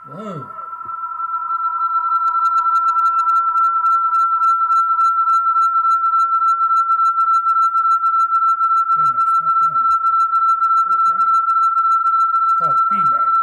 Whoa. Didn't expect that. What's that? It's called feedback.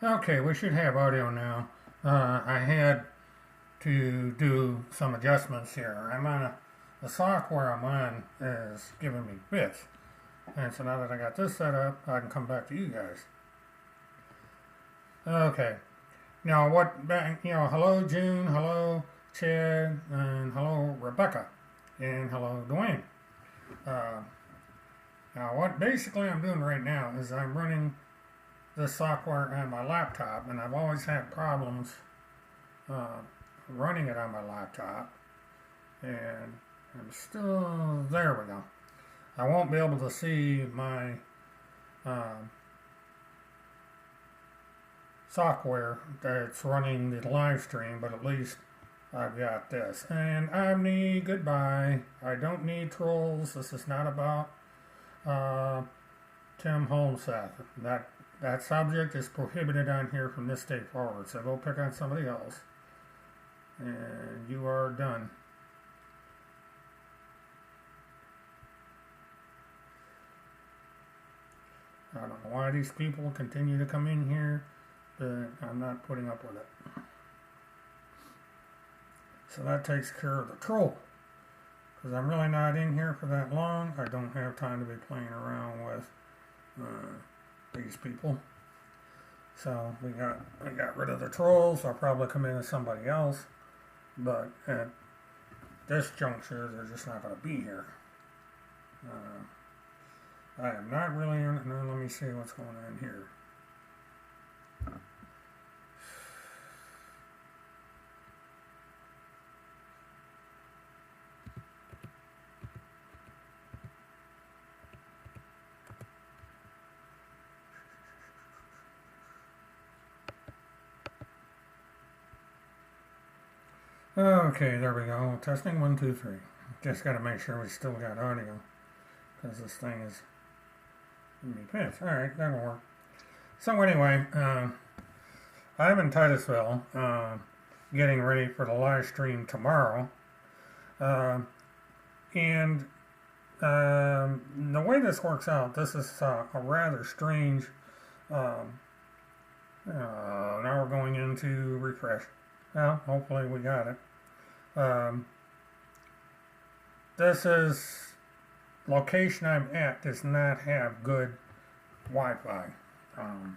Okay, we should have audio now. I had to do some adjustments here. The software I'm on is giving me bits. And so now that I got this set up, I can come back to you guys. Okay. Now hello June, hello Chad, and hello Rebecca, and hello Dwayne. Uh, Now what basically I'm doing right now is I'm running this software on my laptop, and I've always had problems uh, running it on my laptop, and I'm still, there we go. I won't be able to see my uh, software that's running the live stream, but at least I've got this. And Omni, goodbye. I don't need trolls. This is not about Tim Holmseth. That subject is prohibited on here from this day forward, so go pick on somebody else. And you are done. I don't know why these people continue to come in here, but I'm not putting up with it. So that takes care of the troll. Because I'm really not in here for that long. I don't have time to be playing around with these people. So we got rid of the trolls. I'll probably come in as somebody else. But at this juncture, they're just not going to be here. I am not really in it. Now let me see what's going on here. Okay, there we go. Testing 1, 2, 3. Just got to make sure we still got audio, because this thing is gonna be pissed. All right, that'll work. So anyway, I'm in Titusville, getting ready for the live stream tomorrow, and the way this works out, this is a rather strange. Now we're going into refresh. Well, hopefully we got it. This is location I'm at does not have good Wi-Fi. And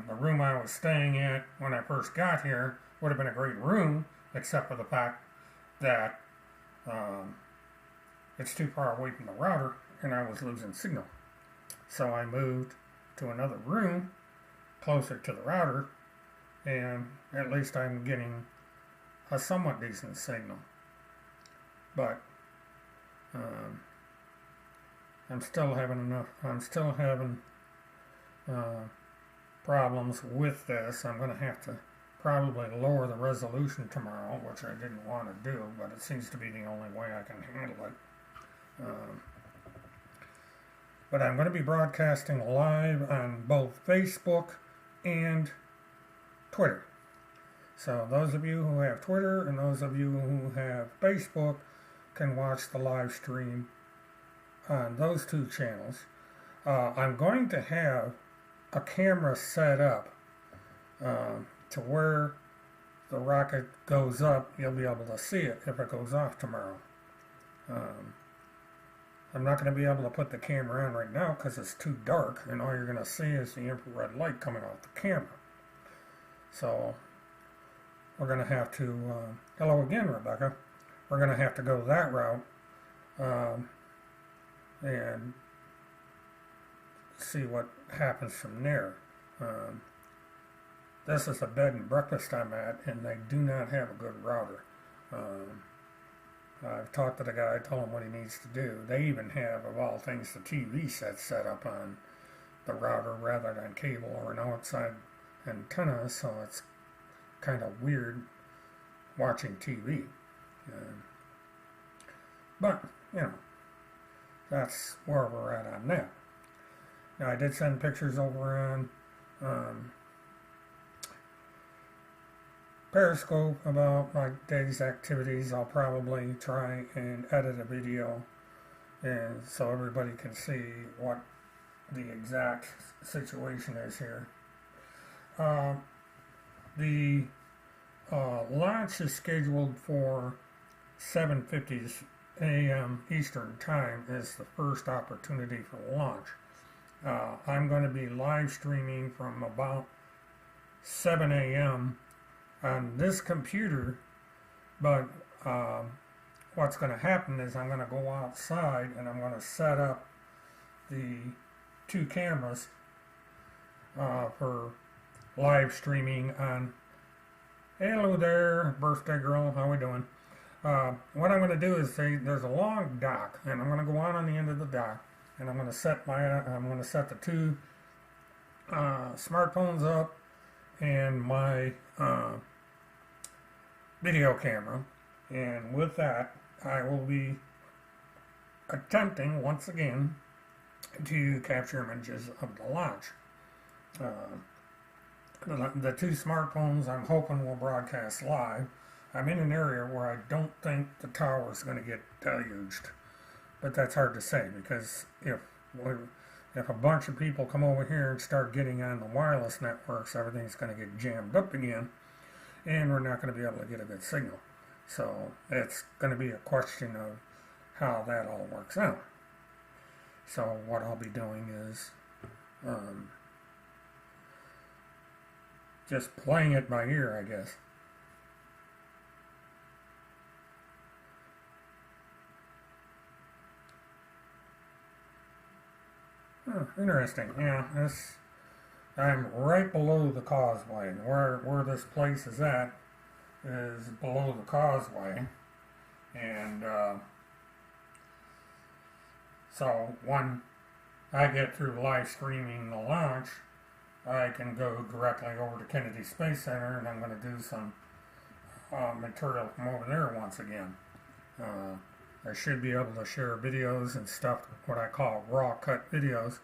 the room I was staying at when I first got here would have been a great room, except for the fact that it's too far away from the router and I was losing signal. So I moved to another room closer to the router, and at least I'm getting a somewhat decent signal. But I'm still having problems with this. I'm going to have to probably lower the resolution tomorrow, which I didn't want to do, but it seems to be the only way I can handle it. But I'm going to be broadcasting live on both Facebook and Twitter. So those of you who have Twitter and those of you who have Facebook can watch the live stream on those two channels. I'm going to have a camera set up to where the rocket goes up. You'll be able to see it if it goes off tomorrow. I'm not going to be able to put the camera on right now because it's too dark, and all you're going to see is the infrared light coming off the camera. So we're going to have to, hello again, Rebecca. We're going to have to go that route and see what happens from there. This is a bed and breakfast I'm at, and they do not have a good router. I've talked to the guy, told him what he needs to do. They even have, of all things, the TV set up on the router rather than cable or an outside antenna, so it's kind of weird watching TV. But, you know, that's where we're at on that. Now, I did send pictures over on Periscope about my day's activities. I'll probably try and edit a video and so everybody can see what the exact situation is here. The launch is scheduled for 7:50 a.m. Eastern Time is the first opportunity for launch. I'm going to be live streaming from about 7 a.m. on this computer, but what's going to happen is I'm going to go outside and I'm going to set up the 2 cameras for live streaming on. Hello there, birthday girl, how we doing? What I'm going to do is there's a long dock, and I'm going to go on the end of the dock, and I'm going to set the 2 smartphones up and my video camera, and with that I will be attempting once again to capture images of the launch. The 2 smartphones I'm hoping will broadcast live. I'm in an area where I don't think the tower is going to get deluged, but that's hard to say because if a bunch of people come over here and start getting on the wireless networks, everything's going to get jammed up again, and we're not going to be able to get a good signal. So it's going to be a question of how that all works out. So what I'll be doing is just playing it by ear, I guess. Interesting. Yeah, I'm right below the causeway. Where this place is at is below the causeway, and so when I get through live streaming the launch, I can go directly over to Kennedy Space Center, and I'm going to do some material from over there once again. I should be able to share videos and stuff, what I call raw cut videos,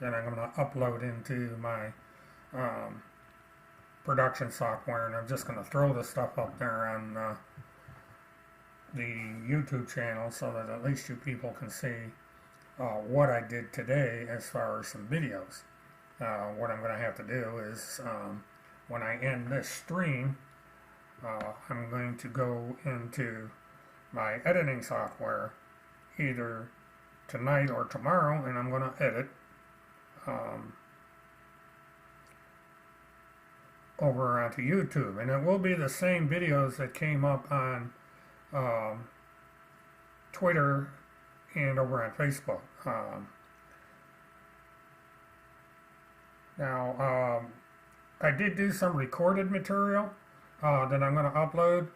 that I'm going to upload into my production software, and I'm just going to throw the stuff up there on the YouTube channel so that at least you people can see what I did today as far as some videos. What I'm going to have to do is when I end this stream, I'm going to go into my editing software either tonight or tomorrow, and I'm going to edit over onto YouTube, and it will be the same videos that came up on Twitter and over on Facebook. Now, I did do some recorded material that I'm going to upload.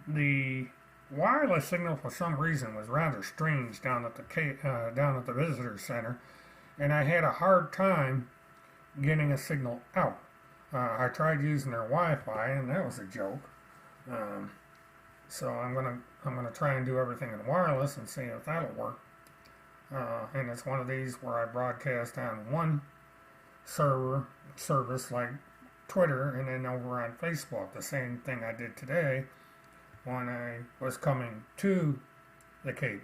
The wireless signal, for some reason, was rather strange down at the visitor center, and I had a hard time getting a signal out. I tried using their Wi-Fi, and that was a joke. So I'm gonna try and do everything in wireless and see if that'll work. And it's one of these where I broadcast on one service like Twitter, and then over on Facebook, the same thing I did today when I was coming to the Cape.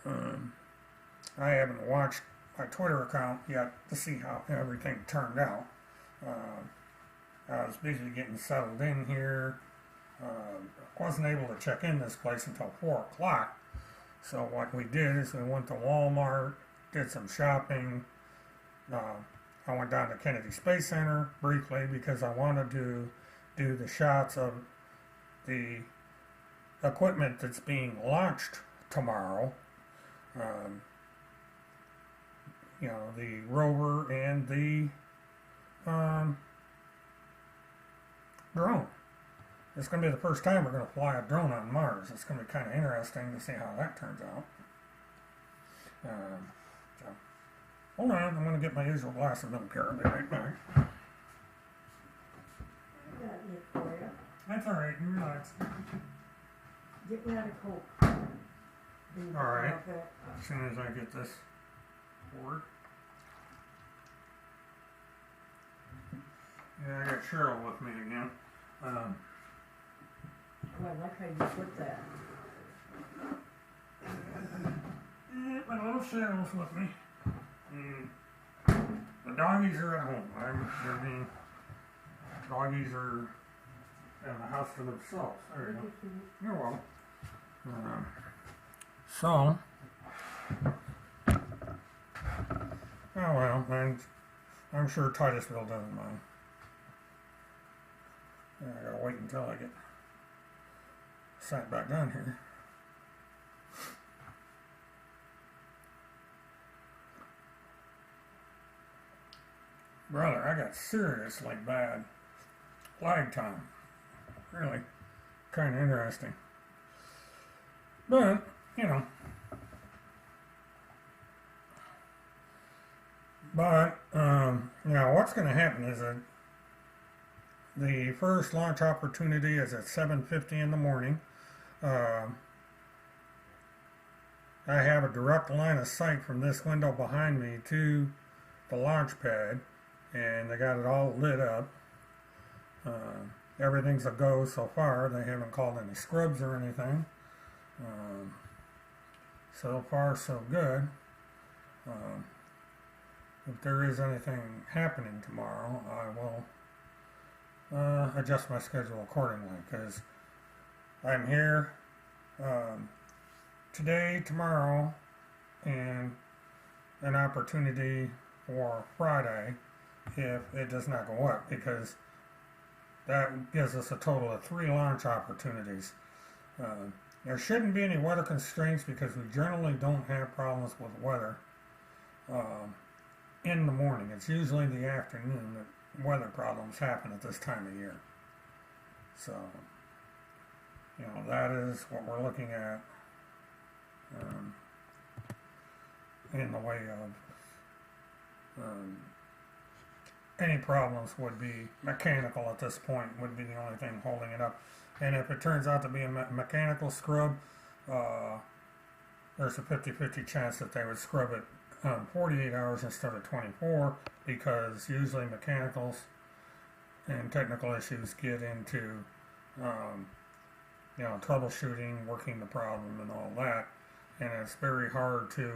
I haven't watched my Twitter account yet to see how everything turned out. I was busy getting settled in here. Wasn't able to check in this place until 4 o'clock. So what we did is we went to Walmart, did some shopping. I went down to Kennedy Space Center briefly because I wanted to do the shots of the equipment that's being launched tomorrow. You know, the rover and the drone. It's going to be the first time we're going to fly a drone on Mars. It's going to be kind of interesting to see how that turns out. So, hold on, I'm going to get my usual glass of milk here. I'll be right back. That's all right, you relax. Get me out of Coke. All right, as soon as I get this poured. Yeah, I got Cheryl with me again. Well, I like how you put that. Yeah, my little Cheryl's with me. And the doggies are at home. Doggies are at the house for themselves. There you go. You're welcome. So, oh well, and I'm sure Titusville doesn't mind. I gotta wait until I get sat back down here. Brother, I got seriously bad lag time. Really kind of interesting. But, you know. But, you know, what's going to happen is that the first launch opportunity is at 7:50 in the morning. I have a direct line of sight from this window behind me to the launch pad, and they got it all lit up. Everything's a go so far. They haven't called any scrubs or anything. So far, so good. If there is anything happening tomorrow, I will adjust my schedule accordingly, because I'm here today, tomorrow, and an opportunity for Friday if it does not go up, because that gives us a total of 3 launch opportunities. There shouldn't be any weather constraints because we generally don't have problems with weather in the morning. It's usually the afternoon that weather problems happen at this time of year. So, you know, that is what we're looking at in the way of any problems would be mechanical at this point, would be the only thing holding it up. And if it turns out to be a mechanical scrub, there's a 50-50 chance that they would scrub it 48 hours instead of 24, because usually mechanicals and technical issues get into you know, troubleshooting, working the problem and all that, and it's very hard to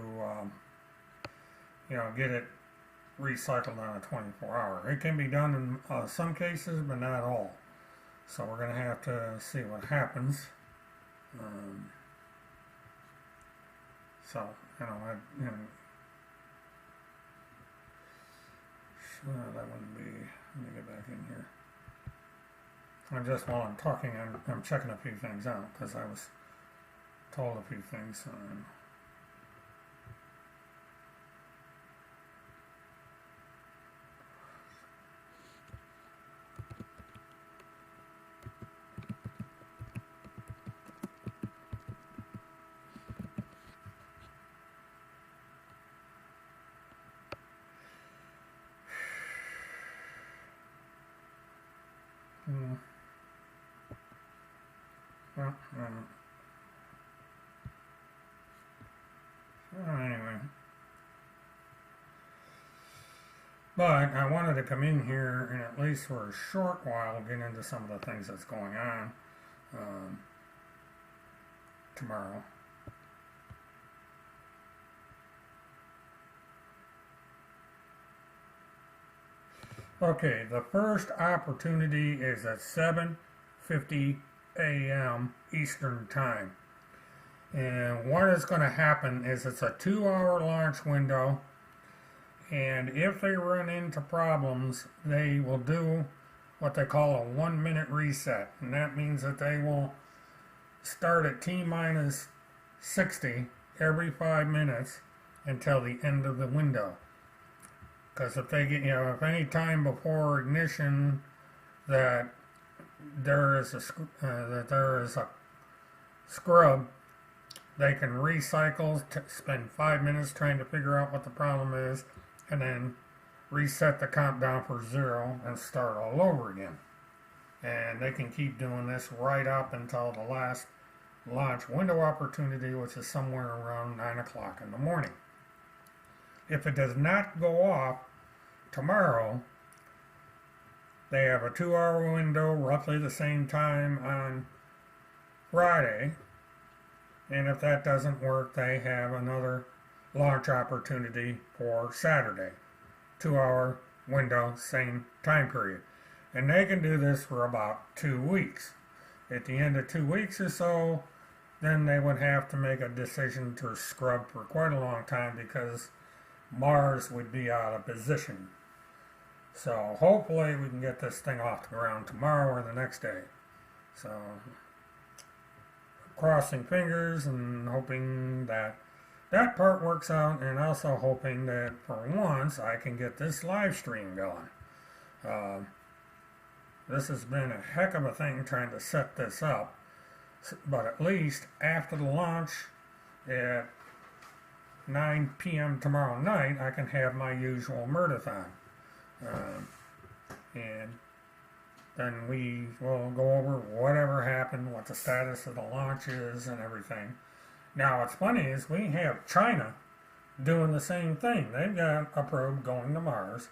you know, get it recycled on a 24-hour. It can be done in some cases, but not all. So we're going to have to see what happens. So, you know, that wouldn't be, let me get back in here. I'm just, while I'm talking, I'm checking a few things out, because I was told a few things. Well, anyway. But I wanted to come in here and at least for a short while get into some of the things that's going on tomorrow. Okay, the first opportunity is at 7:50 a.m. Eastern Time. And what is going to happen is it's a 2-hour launch window, and if they run into problems, they will do what they call a 1-minute reset. And that means that they will start at T-minus 60 every 5 minutes until the end of the window. Because if they get, if any time before ignition that there is a scrub, they can recycle, spend 5 minutes trying to figure out what the problem is, and then reset the countdown for 0 and start all over again. And they can keep doing this right up until the last launch window opportunity, which is somewhere around 9 o'clock in the morning. If it does not go off tomorrow, they have a 2-hour window, roughly the same time on Friday. And if that doesn't work, they have another launch opportunity for Saturday. 2-hour window, same time period. And they can do this for about 2 weeks. At the end of 2 weeks or so, then they would have to make a decision to scrub for quite a long time, because Mars would be out of position. So hopefully we can get this thing off the ground tomorrow or the next day. So crossing fingers and hoping that that part works out, and also hoping that for once I can get this live stream going. This has been a heck of a thing trying to set this up, but at least after the launch at 9 p.m. tomorrow night, I can have my usual murdathon. And then we will go over whatever happened, what the status of the launch is, and everything. Now, what's funny is we have China doing the same thing. They've got a probe going to Mars,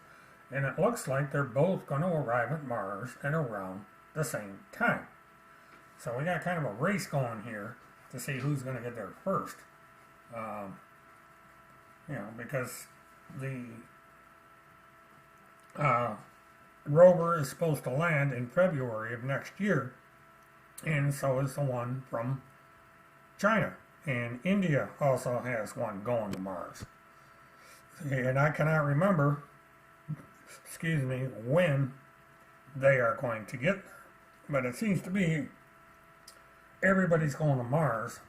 and it looks like they're both going to arrive at Mars at around the same time. So we got kind of a race going here to see who's going to get there first. Because the rover is supposed to land in February of next year, and so is the one from China. And India also has one going to Mars. And I cannot remember, when they are going to get there. But it seems to be everybody's going to Mars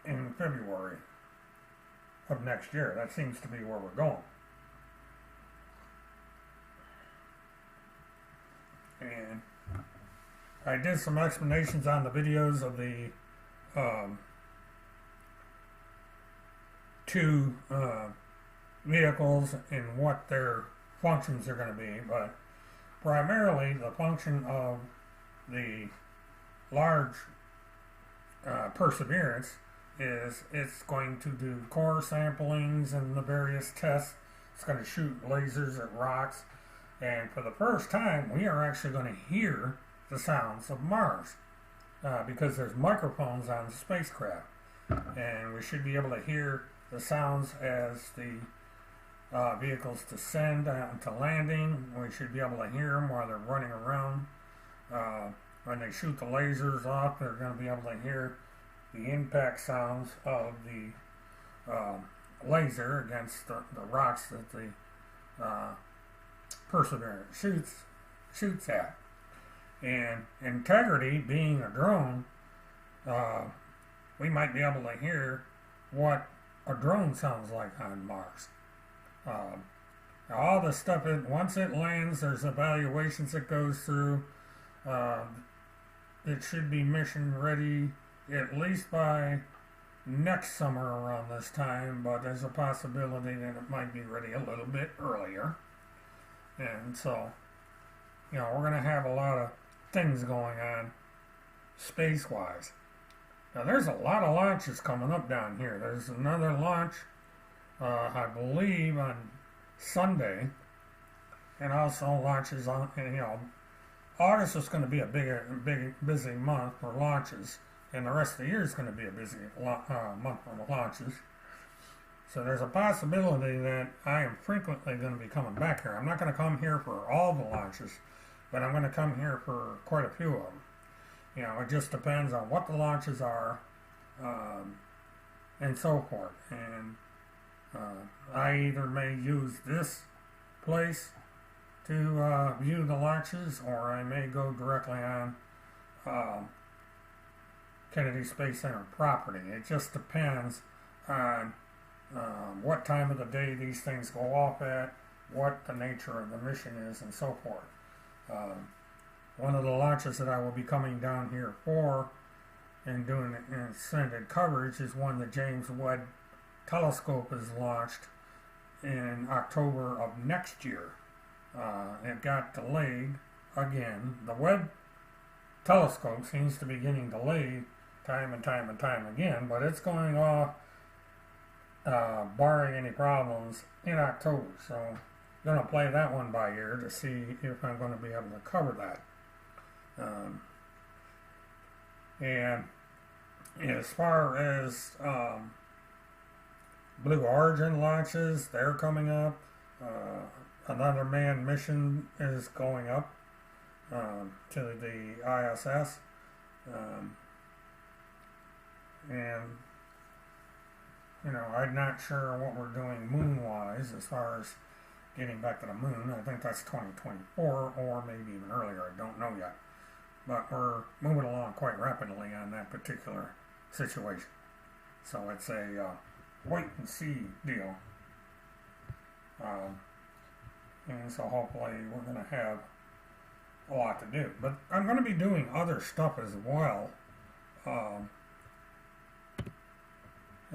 in February of next year. That seems to be where we're going. And I did some explanations on the videos of the two vehicles and what their functions are going to be, but primarily the function of the large Perseverance is it's going to do core samplings and the various tests. It's going to shoot lasers at rocks, and for the first time we are actually going to hear the sounds of Mars because there's microphones on the spacecraft, and we should be able to hear the sounds as the vehicles descend to landing. We should be able to hear them while they're running around. When they shoot the lasers off, they're going to be able to hear the impact sounds of the laser against the rocks that the Perseverance shoots at. And Integrity, being a drone, we might be able to hear what a drone sounds like on Mars. All the stuff, once it lands, there's evaluations it goes through. It should be mission ready at least by next summer around this time, but there's a possibility that it might be ready a little bit earlier. And so, we're going to have a lot of things going on space-wise. Now, there's a lot of launches coming up down here. There's another launch, I believe, on Sunday, and also launches on, August is going to be a big, busy month for launches, and the rest of the year is going to be a busy month for launches. So there's a possibility that I am frequently going to be coming back here. I'm not going to come here for all the launches, but I'm going to come here for quite a few of them. It just depends on what the launches are, and so forth. And I either may use this place to view the launches, or I may go directly on Kennedy Space Center property. It just depends on what time of the day these things go off at, what the nature of the mission is, and so forth. One of the launches that I will be coming down here for and doing extended coverage is when the James Webb telescope is launched in October of next year. It got delayed again. The Webb telescope seems to be getting delayed time and time and time again, but it's going off, barring any problems, in October. So I'm going to play that one by ear to see if I'm going to be able to cover that. And as far as Blue Origin launches, they're coming up. Another manned mission is going up to the ISS. And, you know, I'm not sure what we're doing moon-wise as far as getting back to the moon. I think that's 2024 or maybe even earlier. I don't know yet. But we're moving along quite rapidly on that particular situation. So it's a wait and see deal. And so hopefully we're going to have a lot to do. But I'm going to be doing other stuff as well.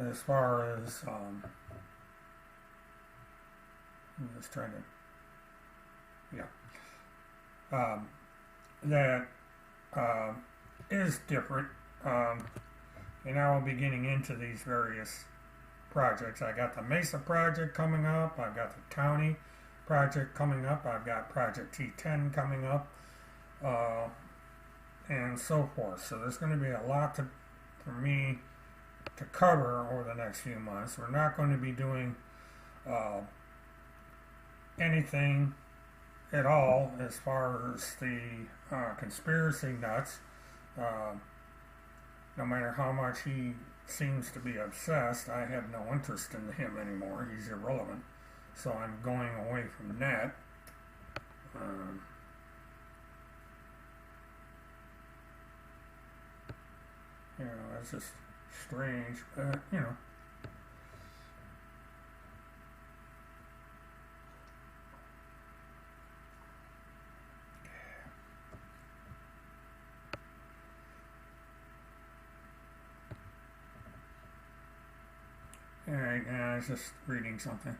As far as, I'm just trying to, that is different. And I will be getting into these various projects. I got the Mesa project coming up. I've got the county project coming up. I've got Project T10 coming up, and so forth. So there's going to be a lot for me to cover over the next few months. We're not going to be doing anything at all as far as the conspiracy nuts. No matter how much he seems to be obsessed, I have no interest in him anymore. He's irrelevant. So I'm going away from that. You know, it's just strange, but, you know. Alright, I was just reading something.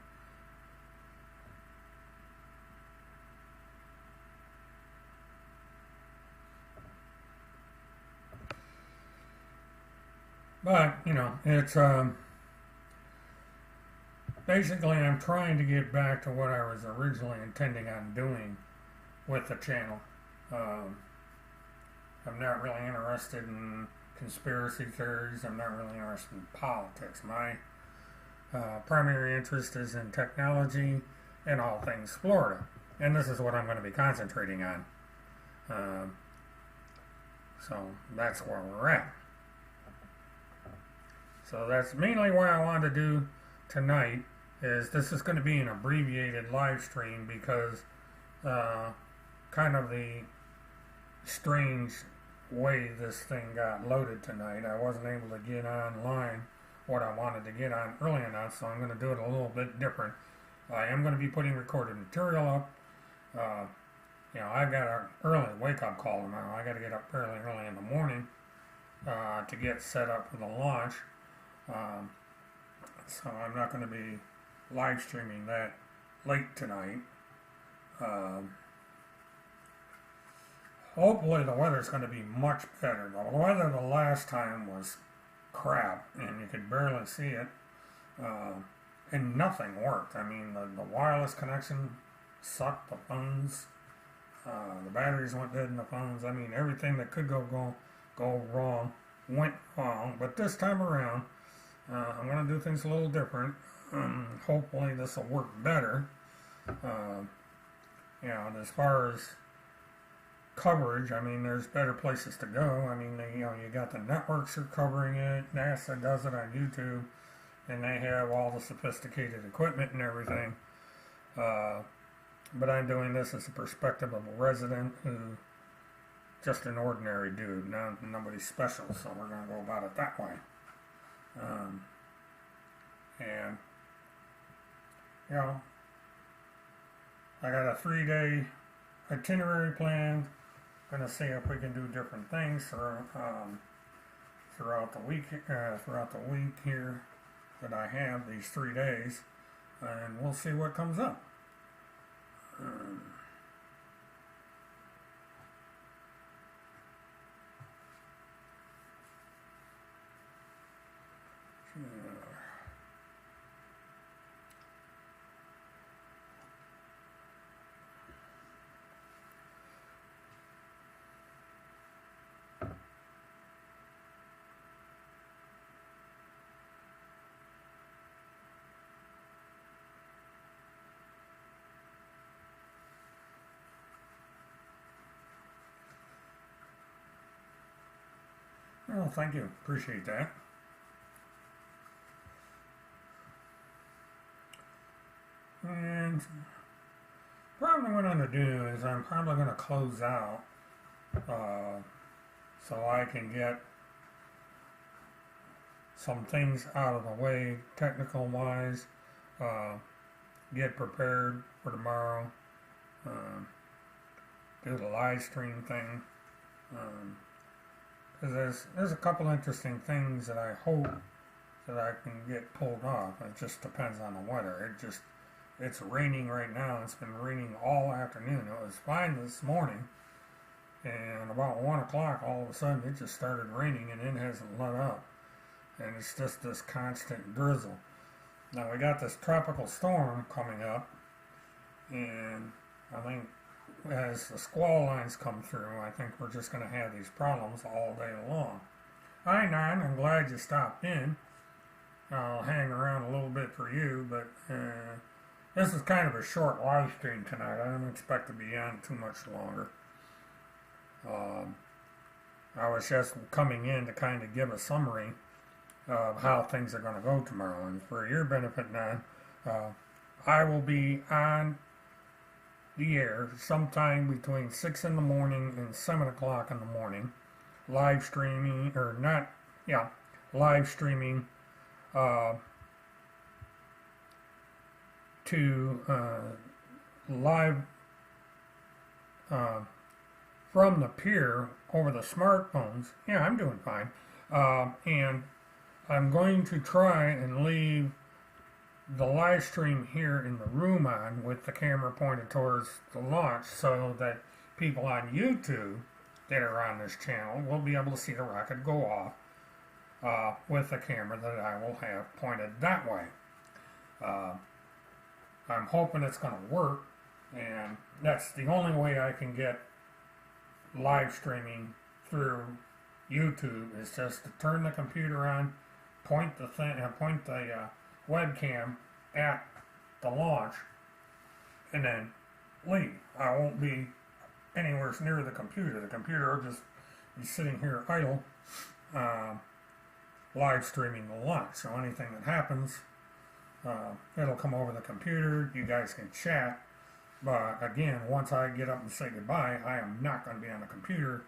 But, you know, it's, basically I'm trying to get back to what I was originally intending on doing with the channel. I'm not really interested in conspiracy theories. I'm not really interested in politics. My primary interest is in technology and all things Florida. And this is what I'm going to be concentrating on. So that's where we're at. So that's mainly what I wanted to do tonight. Is this is going to be an abbreviated live stream because kind of the strange way this thing got loaded tonight. I wasn't able to get online what I wanted to get on early enough, so I'm going to do it a little bit different. I am going to be putting recorded material up. You know, I've got an early wake-up call tomorrow. I got to get up fairly early in the morning to get set up for the launch. So I'm not going to be live streaming that late tonight. Hopefully the weather's going to be much better. The weather the last time was crap, and you could barely see it, and nothing worked. I mean, the wireless connection sucked, the phones, the batteries went dead in the phones. I mean, everything that could go wrong went wrong. But this time around, I'm going to do things a little different. Hopefully this will work better. You know, as far as coverage. I mean, there's better places to go. I mean, you know, you got the networks are covering it. NASA does it on YouTube, and they have all the sophisticated equipment and everything. But I'm doing this as a perspective of a resident who, just an ordinary dude, nobody special. So we're going to go about it that way. And you know, I got a 3-day itinerary planned. Going to see if we can do different things throughout the week. Throughout the week here that I have these 3 days, and we'll see what comes up. Well, thank you. Appreciate that. And probably what I'm going to do is I'm probably going to close out so I can get some things out of the way technical wise, get prepared for tomorrow, do the live stream thing. Because there's a couple interesting things that I hope that I can get pulled off. It just depends on the weather. It's raining right now. It's been raining all afternoon. It was fine this morning, and about 1 o'clock, all of a sudden, it just started raining, and it hasn't let up. And it's just this constant drizzle. Now we got this tropical storm coming up, and I think as the squall lines come through, I think we're just going to have these problems all day long. Hi, Nan, I'm glad you stopped in. I'll hang around a little bit for you, but this is kind of a short live stream tonight. I don't expect to be on too much longer. I was just coming in to kind of give a summary of how things are going to go tomorrow. And for your benefit, Nan, I will be on the air sometime between 6 in the morning and 7 o'clock in the morning, live streaming, live streaming to live from the pier over the smartphones. Yeah, I'm doing fine. And I'm going to try and leave the live stream here in the room on with the camera pointed towards the launch so that people on YouTube that are on this channel will be able to see the rocket go off with the camera that I will have pointed that way. I'm hoping it's going to work, and that's the only way I can get live streaming through YouTube is just to turn the computer on, point the webcam at the launch, and then leave. I won't be anywhere near the computer. The computer will just be sitting here idle, live streaming the launch. So anything that happens, it'll come over the computer. You guys can chat. But again, once I get up and say goodbye, I am not going to be on the computer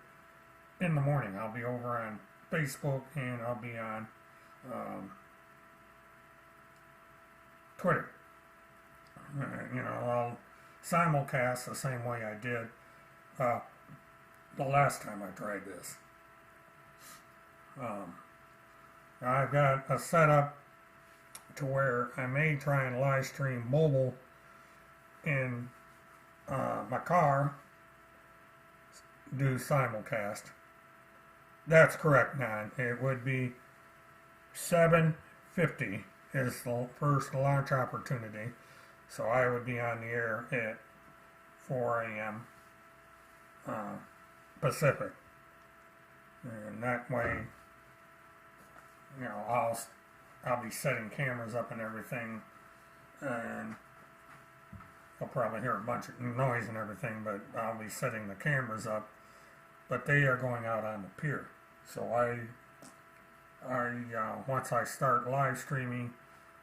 in the morning. I'll be over on Facebook, and I'll be on Twitter. I'll simulcast the same way I did the last time I tried this. I've got a setup to where I may try and live stream mobile in my car, do simulcast. That's correct, Nan. It would be 7:50 is the first launch opportunity, so I would be on the air at 4 a.m. Pacific, and that way, I'll be setting cameras up and everything, and I'll probably hear a bunch of noise and everything, but I'll be setting the cameras up but they are going out on the pier. So once I start live streaming,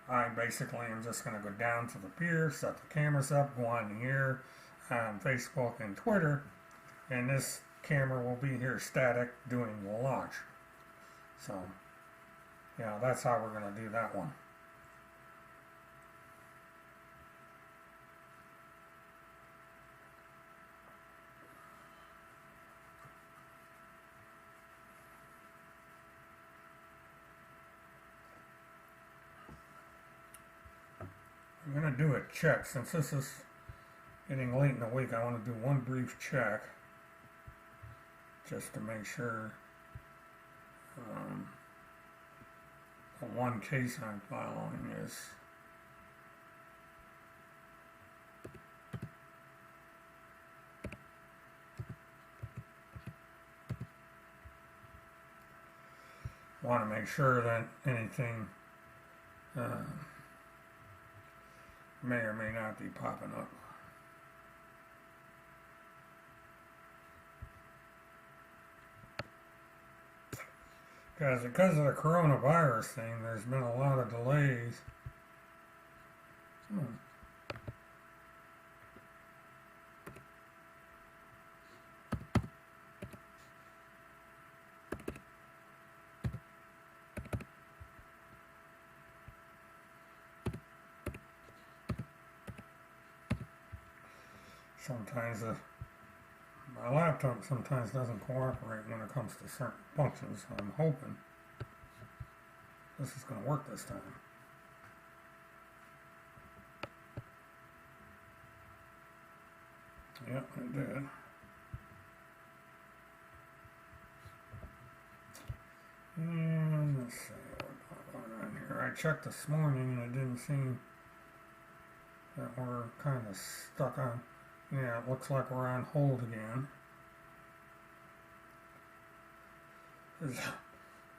I basically am just going to go down to the pier, set the cameras up, go on the air on Facebook and Twitter, and this camera will be here static doing the launch. So, yeah, that's how we're going to do that one. I'm going to do a check. Since this is getting late in the week, I want to do one brief check just to make sure the one case I'm following is want to make sure that anything may or may not be popping up. Because of the coronavirus thing, there's been a lot of delays. Sometimes my laptop sometimes doesn't cooperate when it comes to certain functions, so I'm hoping this is going to work this time. Yep, it did. And let's see what's going on here. I checked this morning and it didn't seem that we're kind of stuck on. Yeah, it looks like we're on hold again.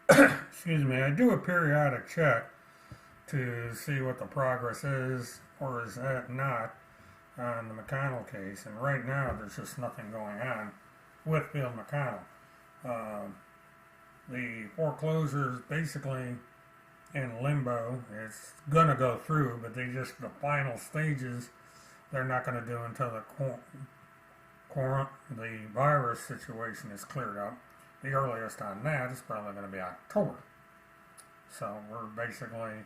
Excuse me, I do a periodic check to see what the progress is, or is that not, on the McConnell case. And right now, there's just nothing going on with Bill McConnell. The foreclosure is basically in limbo. It's going to go through, but the final stages they're not going to do until the virus situation is cleared up. The earliest on that is probably going to be October. So we're basically,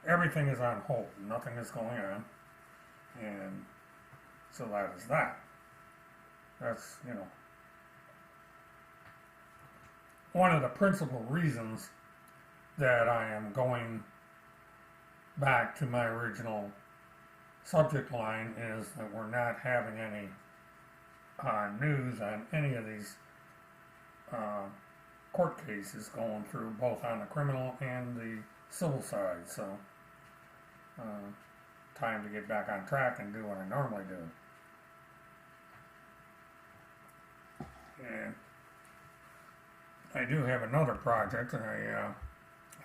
everything is on hold. Nothing is going on. And so that is that. That's, one of the principal reasons that I am going back to my original subject line is that we're not having any news on any of these court cases going through, both on the criminal and the civil side. So time to get back on track and do what I normally do. And I do have another project, and I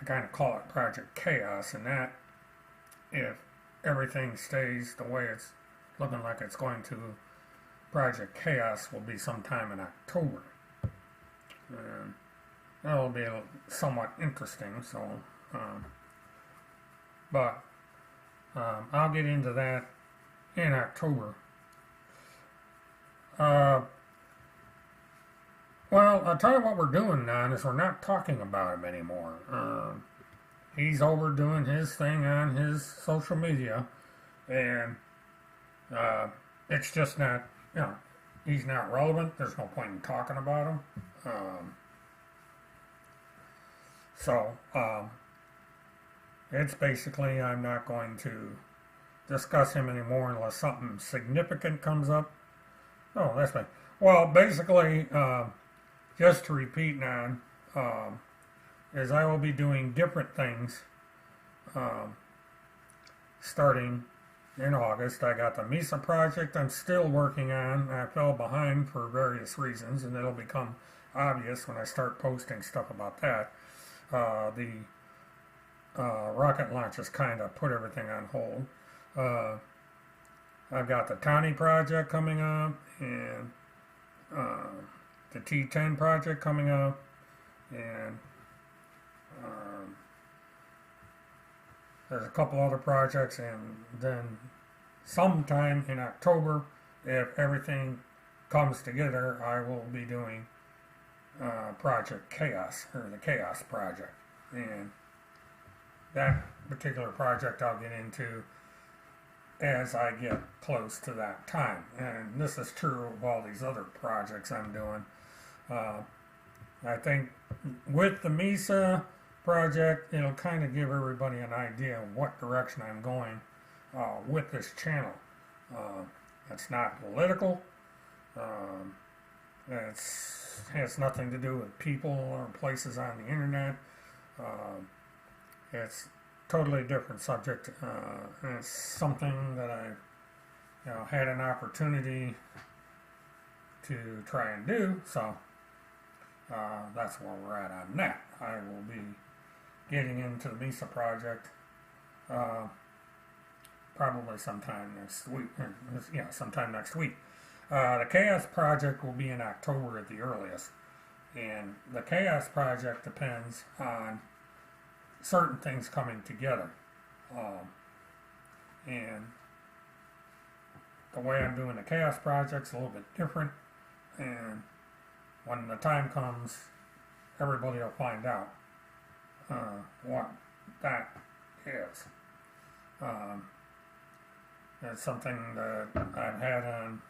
kind of call it Project Chaos, and that, if everything stays the way it's looking like it's going to, Project Chaos will be sometime in October. And that'll be somewhat interesting, so, but I'll get into that in October. Well, I'll tell you what we're doing now is we're not talking about him anymore. He's overdoing his thing on his social media, and it's just not, he's not relevant. There's no point in talking about him. It's basically, I'm not going to discuss him anymore unless something significant comes up. Oh, that's fine. Well, basically, just to repeat now, is I will be doing different things starting in August. I got the MISA project I'm still working on. I fell behind for various reasons, and it'll become obvious when I start posting stuff about that. The rocket launches kind of put everything on hold. I've got the Tawny project coming up, and the T10 project coming up, and there's a couple other projects, and then sometime in October, if everything comes together, I will be doing Project Chaos, or the Chaos Project. And that particular project I'll get into as I get close to that time. And this is true of all these other projects I'm doing. I think with the MESA project, it'll kind of give everybody an idea of what direction I'm going with this channel. It's not political. It has nothing to do with people or places on the internet. It's totally different subject. And it's something that I had an opportunity to try and do. So that's where we're at on that. I will be getting into the MESA project probably sometime next week. Sometime next week. The Chaos Project will be in October at the earliest. And the Chaos Project depends on certain things coming together. And the way I'm doing the Chaos Project's a little bit different. And when the time comes, everybody will find out what that is. It's something that I've had on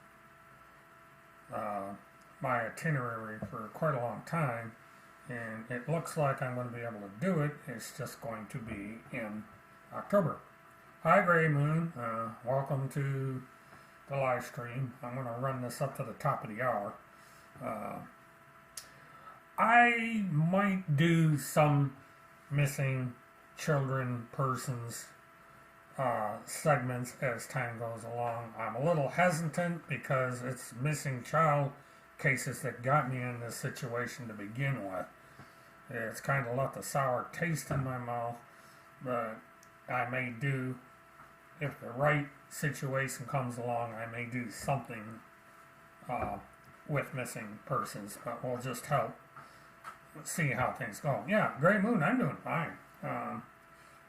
my itinerary for quite a long time, and it looks like I'm going to be able to do it. It's just going to be in October. Hi Gray Moon, welcome to the live stream. I'm going to run this up to the top of the hour. I might do some missing children, persons segments as time goes along. I'm a little hesitant because it's missing child cases that got me in this situation to begin with. It's kind of left a sour taste in my mouth, but I may do, if the right situation comes along, I may do something with missing persons, but we'll just help see how things go. Yeah, Gray Moon, I'm doing fine.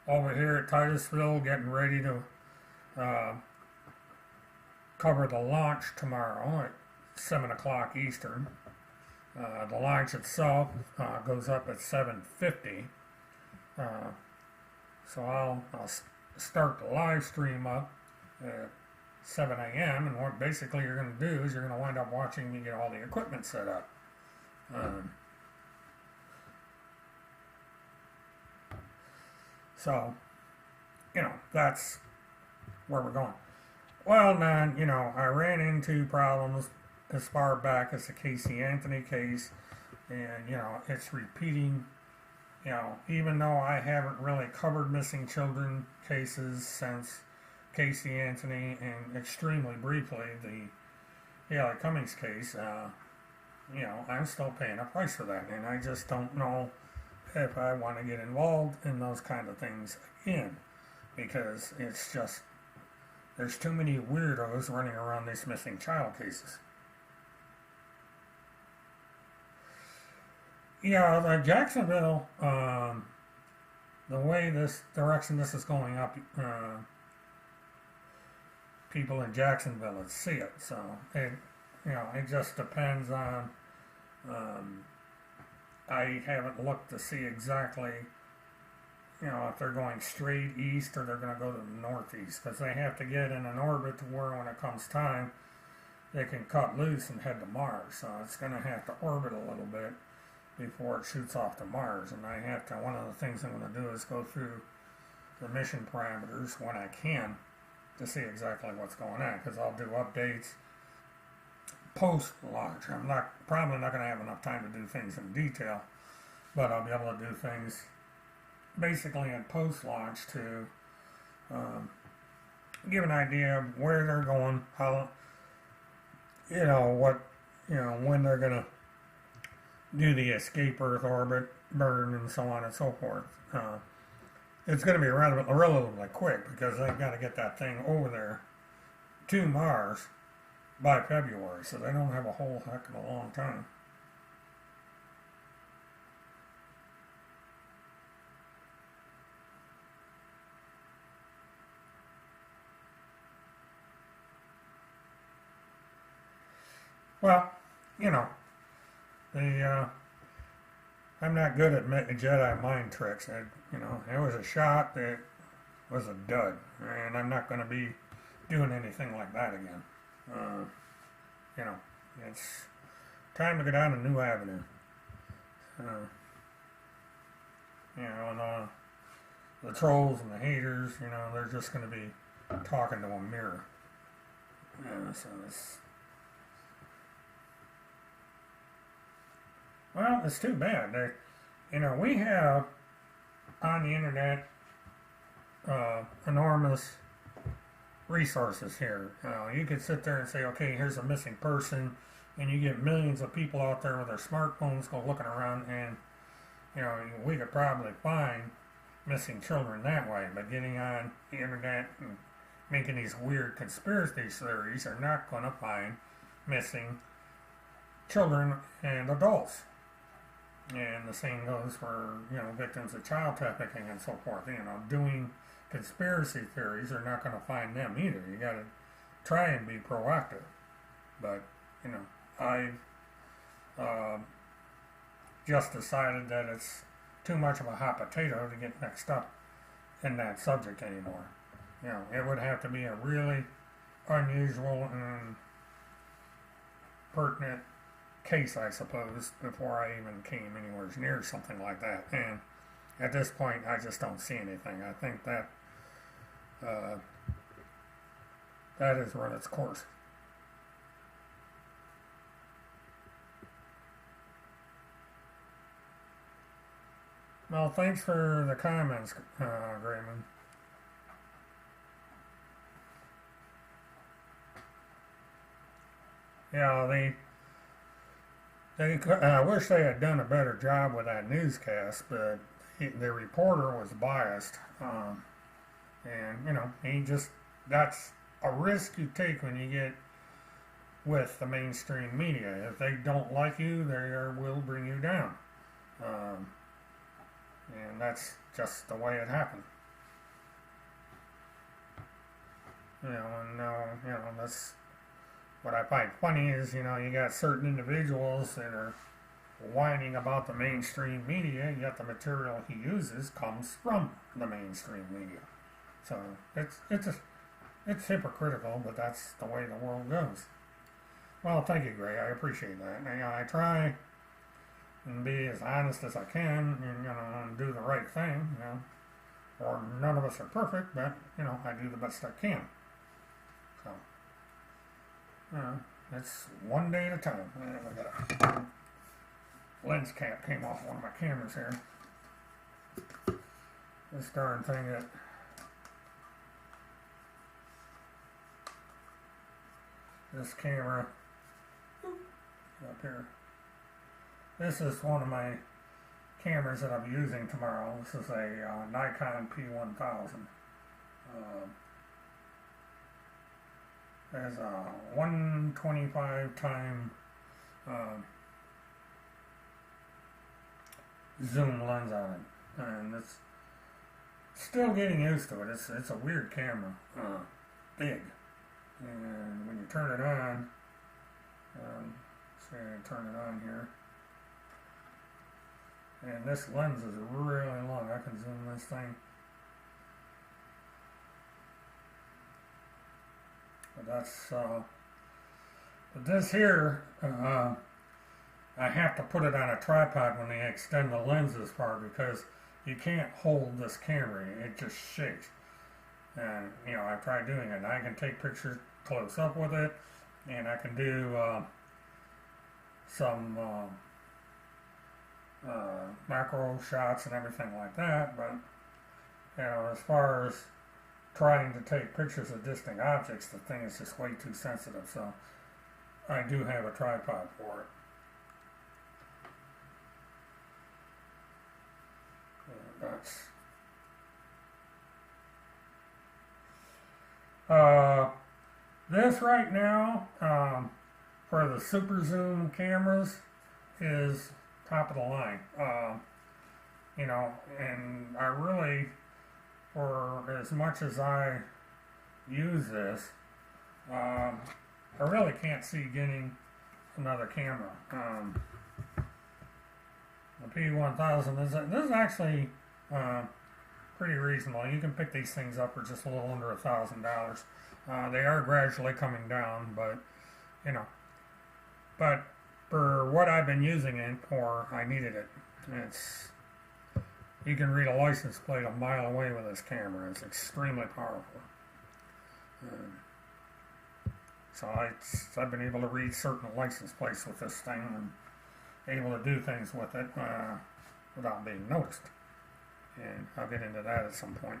Over here at Titusville, getting ready to cover the launch tomorrow at 7 o'clock Eastern. The launch itself goes up at 7:50. So I'll start the live stream up at 7 a.m. And what basically you're going to do is you're going to wind up watching me get all the equipment set up. So, that's where we're going. Well, then, I ran into problems as far back as the Casey Anthony case, and, it's repeating, even though I haven't really covered missing children cases since Casey Anthony and extremely briefly the Haley Cummings case, I'm still paying a price for that, and I just don't know if I want to get involved in those kind of things again, because it's just, there's too many weirdos running around these missing child cases. Yeah, the Jacksonville, the way this direction this is going up, people in Jacksonville would see it, so it just depends on, I haven't looked to see exactly, if they're going straight east or they're going to go to the northeast, because they have to get in an orbit to where when it comes time, they can cut loose and head to Mars. So it's going to have to orbit a little bit before it shoots off to Mars. And one of the things I'm going to do is go through the mission parameters when I can to see exactly what's going on, because I'll do updates post-launch. I'm probably not going to have enough time to do things in detail, but I'll be able to do things basically in post-launch to give an idea of where they're going, how, when they're going to do the escape Earth orbit, burn, and so on and so forth. It's going to be relatively quick because they've got to get that thing over there to Mars by February, so they don't have a whole heck of a long time. Well, you know, the I'm not good at Jedi mind tricks. It was a shot that was a dud, and I'm not going to be doing anything like that again. You know, it's time to go down a new avenue. And the trolls and the haters, they're just going to be talking to a mirror. So it's too bad. We have on the internet enormous resources here. You could sit there and say, okay, here's a missing person, and you get millions of people out there with their smartphones go looking around, and we could probably find missing children that way. But getting on the internet and making these weird conspiracy theories are not going to find missing children and adults. And the same goes for, victims of child trafficking and so forth. Doing conspiracy theories are not going to find them either. You got to try and be proactive. But, I've just decided that it's too much of a hot potato to get mixed up in that subject anymore. It would have to be a really unusual and pertinent case, I suppose, before I even came anywhere near something like that. And at this point, I just don't see anything. I think that that has run its course. Well, thanks for the comments, Grayman. Yeah, I wish they had done a better job with that newscast, but the reporter was biased. And that's a risk you take when you get with the mainstream media. If they don't like you, they will bring you down. And that's just the way it happened. That's what I find funny is, you got certain individuals that are whining about the mainstream media, yet the material he uses comes from the mainstream media. So it's hypocritical, but that's the way the world goes. Well, thank you, Gray. I appreciate that. And, I try and be as honest as I can, and do the right thing. Or none of us are perfect, but I do the best I can. So. It's one day at a time. I got a lens cap came off one of my cameras here. This darn thing this camera up here. This is one of my cameras that I'm using tomorrow. This is a Nikon P1000. There's a 125 time zoom lens on it, and it's still getting used to it. It's a weird camera, big, and when you turn it on, say I turn it on here, and this lens is really long. I can zoom this thing. But this here, I have to put it on a tripod when they extend the lens this far because you can't hold this camera. It just shakes. And, I've tried doing it. I can take pictures close up with it, and I can do some macro shots and everything like that. But, as far as trying to take pictures of distant objects, the thing is just way too sensitive, so I do have a tripod for it. This right now, for the super zoom cameras, is top of the line. And I really, for as much as I use this, I really can't see getting another camera. The P1000, this is actually pretty reasonable. You can pick these things up for just a little under $1,000. They are gradually coming down, but you know, but for what I've been using it for, I needed it. You can read a license plate a mile away with this camera. It's extremely powerful. So I've been able to read certain license plates with this thing and able to do things with it without being noticed. And I'll get into that at some point.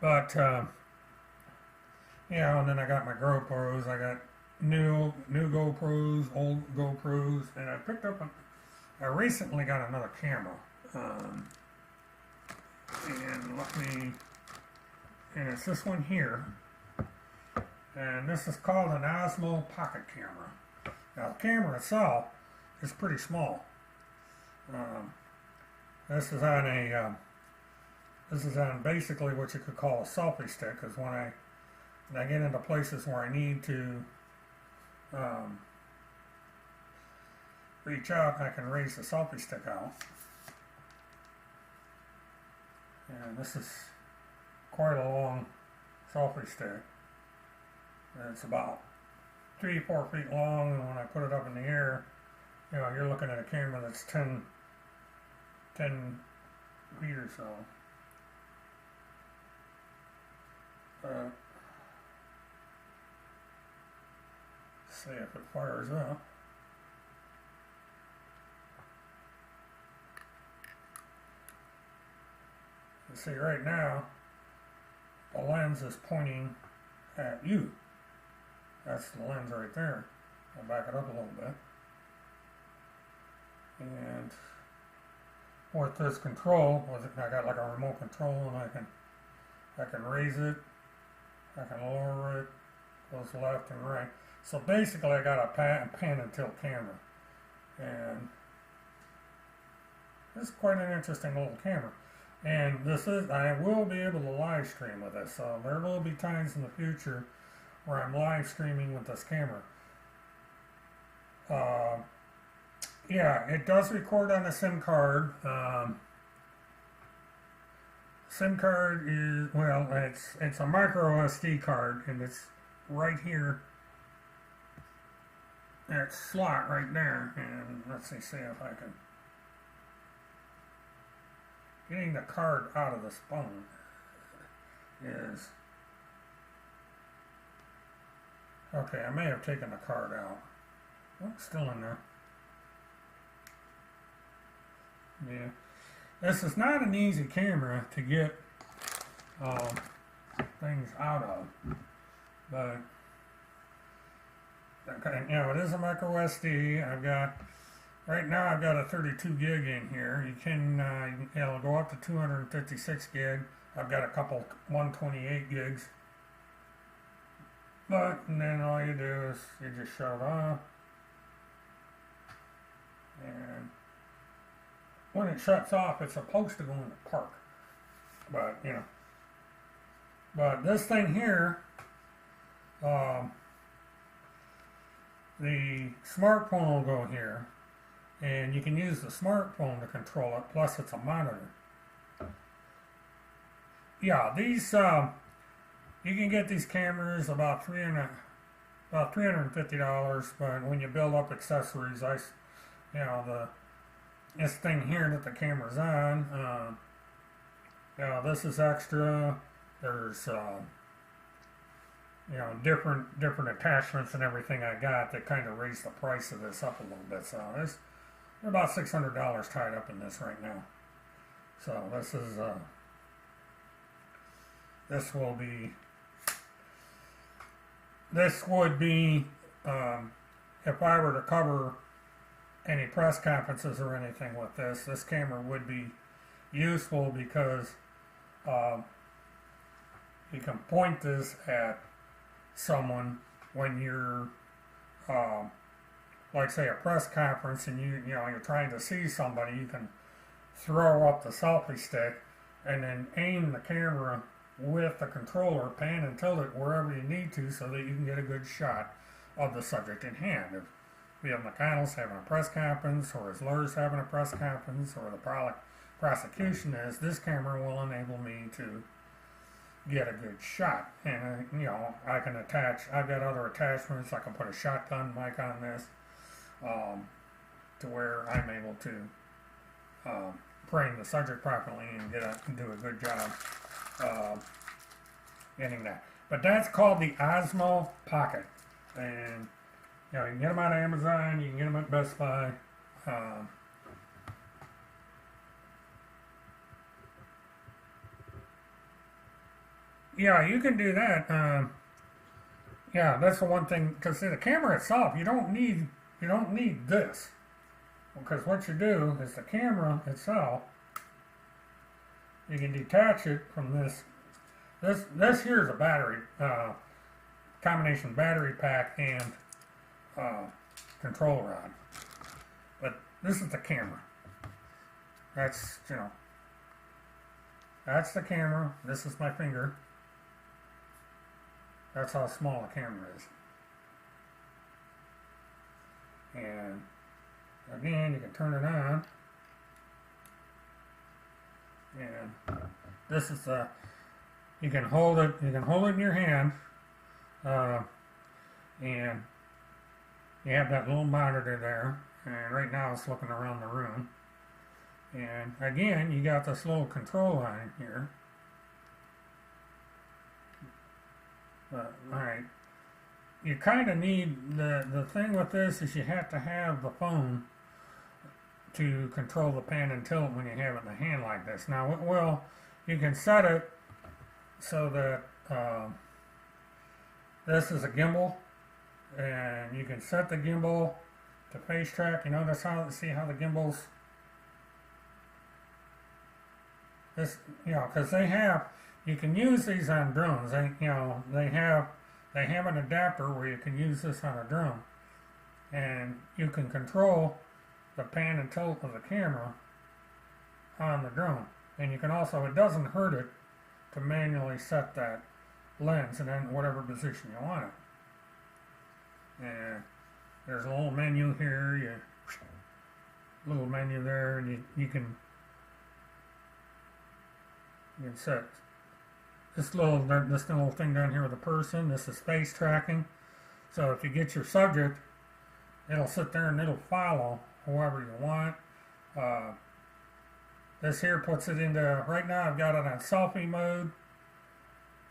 But yeah, and then I got my GoPros. I got new GoPros, old GoPros, and I recently got another camera. And it's this one here. And this is called an Osmo Pocket Camera. Now the camera itself is pretty small. This is on basically what you could call a selfie stick, because when I get into places where I need to reach out, I can raise the selfie stick out. And this is quite a long selfie stick. And it's about 3-4 feet long, and when I put it up in the air, you know, you're looking at a camera that's 10 feet or so. See if it fires up. You see right now, the lens is pointing at you. That's the lens right there. I'll back it up a little bit. And with this control, I got like a remote control, and I can raise it, I can lower it, goes left and right. So basically I got a pan and tilt camera. And this is quite an interesting little camera. And I will be able to live stream with this. So there will be times in the future where I'm live streaming with this camera. Yeah, it does record on a SIM card. SIM card is, well, it's a micro SD card, and it's right here. That slot right there. And let's see if I can. Getting the card out of this phone is. Okay, I may have taken the card out. Oh, it's still in there. Yeah. This is not an easy camera to get things out of. But, okay, you know, it is a micro SD. Right now I've got a 32 gig in here. You can, it'll go up to 256 gig. I've got a couple 128 gigs. And then all you do is you just shut it off. And when it shuts off, it's supposed to go in the park. But, you know. But this thing here, the smartphone will go here. And you can use the smartphone to control it, plus it's a monitor. Yeah, these, you can get these cameras about $350, but when you build up accessories, this thing here that the camera's on, this is extra. There's, different attachments and everything I got that kind of raise the price of this up a little bit. So there's about $600 tied up in this right now. So this is, this would be, if I were to cover any press conferences or anything with this camera would be useful, because you can point this at someone when you're, like say a press conference, and you're trying to see somebody. You can throw up the selfie stick and then aim the camera with the controller, pan and tilt it wherever you need to, so that you can get a good shot of the subject in hand. If Bill McConnell's having a press conference, or his lawyer's having a press conference, or the prosecution is, this camera will enable me to get a good shot. And, I can attach, I've got other attachments. I can put a shotgun mic on this to where I'm able to frame the subject properly and do a good job getting that. But that's called the Osmo Pocket. And, you can get them on Amazon, you can get them at Best Buy. Yeah, you can do that. Yeah, that's the one thing, because the camera itself, you don't need this, because what you do is the camera itself, you can detach it from this. This here is a battery, combination battery pack and control rod. But this is the camera. That's that's the camera. This is my finger. That's how small the camera is. And again, you can turn it on. And this is you can hold it in your hand, and you have that little monitor there, and right now it's looking around the room. And again, you got this little control line here. Alright, you kind of need, the thing with this is you have to have the phone to control the pan and tilt when you have it in the hand like this. Now, well, you can set it so that this is a gimbal, and you can set the gimbal to face track. See how the gimbals, because you can use these on drones. They have an adapter where you can use this on a drone, and you can control the pan and tilt of the camera on the drone. And you can also, it doesn't hurt it to manually set that lens and then whatever position you want it. And there's a little menu here, little menu there, and you can set this little thing down here with the person. This is face tracking. So if you get your subject, it'll sit there and it'll follow whoever you want. This here puts it into, right now I've got it on selfie mode.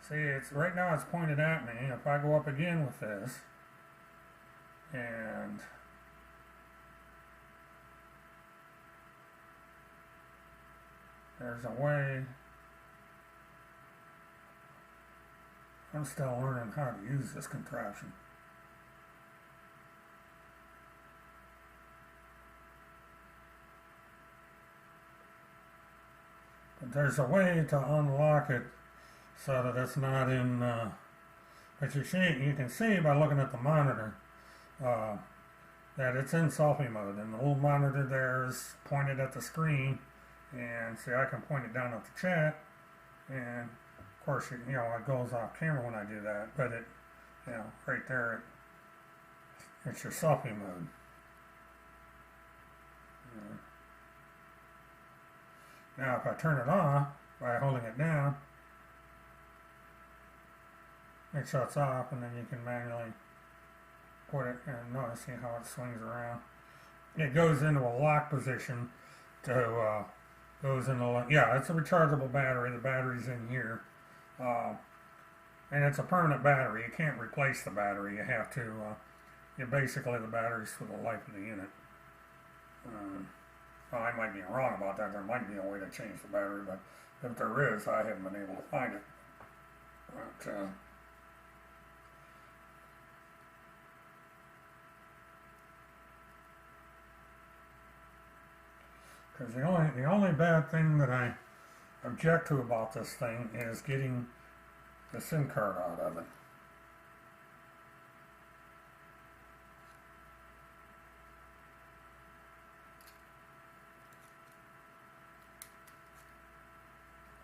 See, right now it's pointed at me. If I go up again with this, and there's a way, I'm still learning how to use this contraption. But there's a way to unlock it so that it's not in, but you can see by looking at the monitor that it's in selfie mode, and the little monitor there is pointed at the screen, and see, I can point it down at the chat, and of course, it goes off camera when I do that, but right there, it's your selfie mode. Now, if I turn it off by holding it down, it shuts off, and then you can manually put it, and notice, see how it swings around. It goes into a lock position to, it's a rechargeable battery. The battery's in here. And it's a permanent battery. You can't replace the battery. You have to, basically the battery's for the life of the unit. Well, I might be wrong about that. There might be a way to change the battery, but if there is, I haven't been able to find it. But, because the only bad thing that I object to about this thing is getting the SIM card out of it.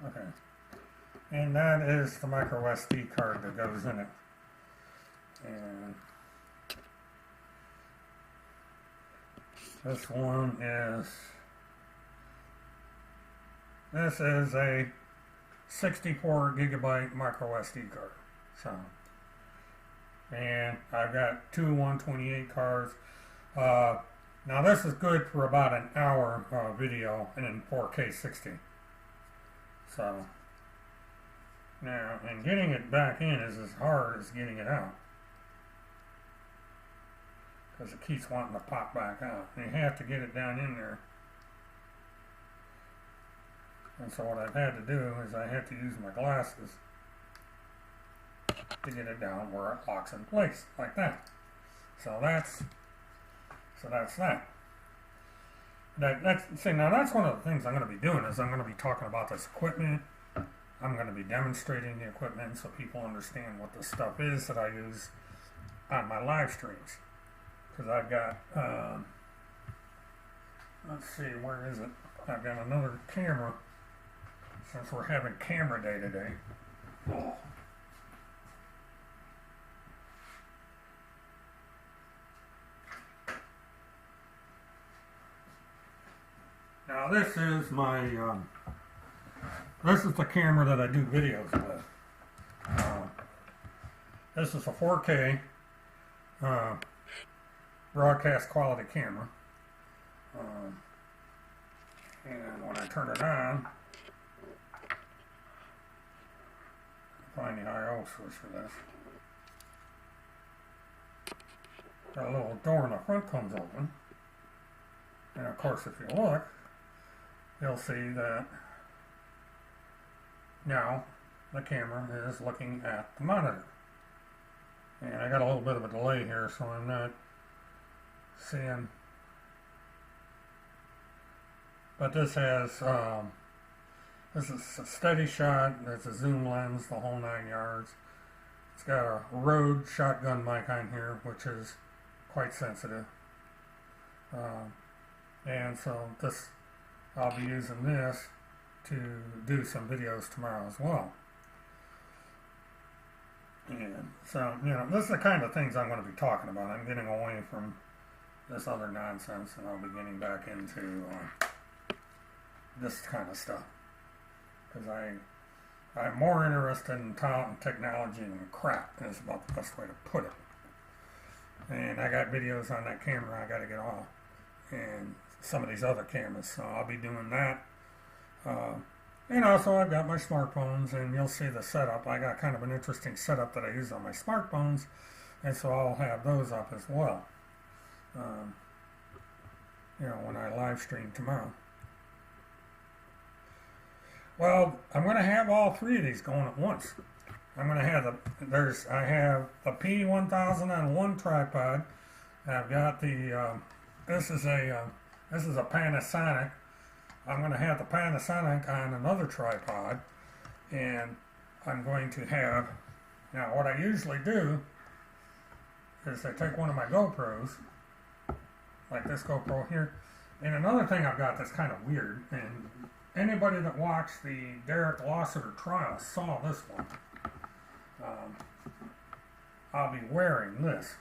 Okay, and that is the micro SD card that goes in it. And This one this is a 64 gigabyte micro SD card. So, and I've got two 128 cards. Now this is good for about an hour video and in 4K 60. So, now, and getting it back in is as hard as getting it out. Because it keeps wanting to pop back out. And you have to get it down in there. And so what I've had to do is I have to use my glasses to get it down where it locks in place, like that. So that's that. See, now that's one of the things I'm going to be doing is I'm going to be talking about this equipment. I'm going to be demonstrating the equipment so people understand what this stuff is that I use on my live streams. Because I've got, let's see, where is it? I've got another camera, since we're having camera day today. Oh. Now this is my, this is the camera that I do videos with. This is a 4K broadcast quality camera. And when I turn it on, find the I/O switch for this. That little door in the front comes open. And of course, if you look, you'll see that now the camera is looking at the monitor. And I got a little bit of a delay here, so I'm not seeing. But this has, this is a steady shot, there's a zoom lens, the whole 9 yards. It's got a Rode shotgun mic on here, which is quite sensitive. And so this, I'll be using this to do some videos tomorrow as well. And so, you know, this is the kind of things I'm going to be talking about. I'm getting away from this other nonsense, and I'll be getting back into this kind of stuff. Because I'm more interested in technology than crap, is about the best way to put it. And I got videos on that camera I got to get off. And some of these other cameras, so I'll be doing that. And also I've got my smartphones, and you'll see the setup. I got kind of an interesting setup that I use on my smartphones, and so I'll have those up as well. You know, when I live stream tomorrow. Well, I'm going to have all three of these going at once. I'm going to have I have the P1000 on one tripod. I've got the, this is a Panasonic. I'm going to have the Panasonic on another tripod, and I'm going to have, now what I usually do is I take one of my GoPros, like this GoPro here, and another thing I've got that's kind of weird, and anybody that watched the Derek Lassiter trial saw this one. I'll be wearing this,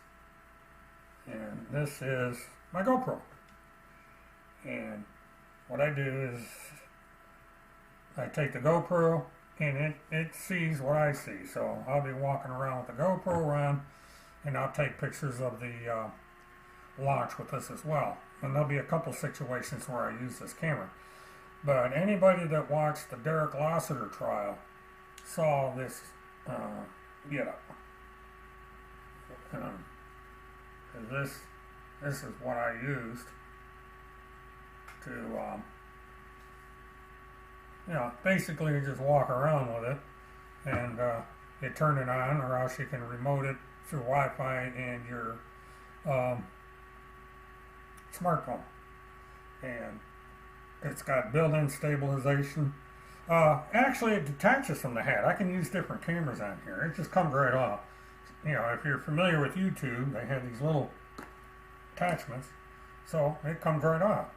and this is my GoPro, and what I do is I take the GoPro and it sees what I see. So I'll be walking around with the GoPro on, and I'll take pictures of the launch with this as well. And there'll be a couple situations where I use this camera. But anybody that watched the Derek Lassiter trial saw this getup. This is what I used to, you know, basically you just walk around with it, and you turn it on, or else you can remote it through Wi-Fi and your smartphone. And it's got built-in stabilization. Actually, it detaches from the head. I can use different cameras on here. It just comes right off. You know, if you're familiar with YouTube, they have these little attachments, so it comes right off.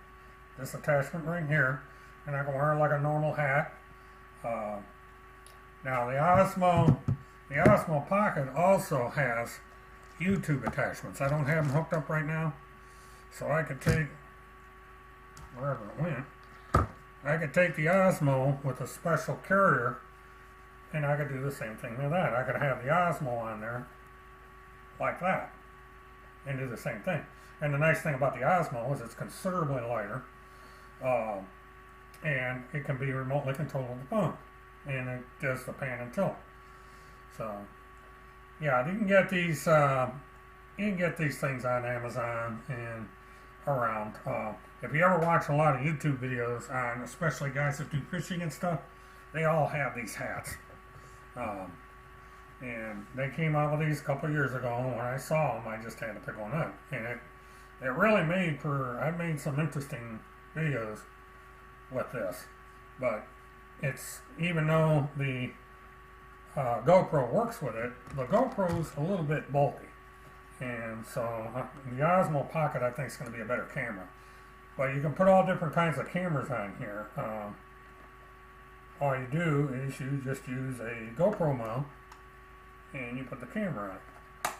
This attachment right here, and I can wear it like a normal hat. Now the Osmo Pocket also has YouTube attachments. I don't have them hooked up right now, so I could take wherever it went. I could take the Osmo with a special carrier, and I could do the same thing with that. I could have the Osmo on there like that and do the same thing. And the nice thing about the Osmo is it's considerably lighter, and it can be remotely controlled with the phone, and it does the pan and tilt. So yeah, you can get these things on Amazon and around. If you ever watch a lot of YouTube videos on, especially guys that do fishing and stuff, they all have these hats. And they came out with these a couple of years ago, and when I saw them, I just had to pick one up. And it really made for, I've made some interesting videos with this. But it's, even though the GoPro works with it, the GoPro's a little bit bulky. And so the Osmo Pocket, I think, is going to be a better camera. But you can put all different kinds of cameras on here. All you do is you just use a GoPro mount, and you put the camera on.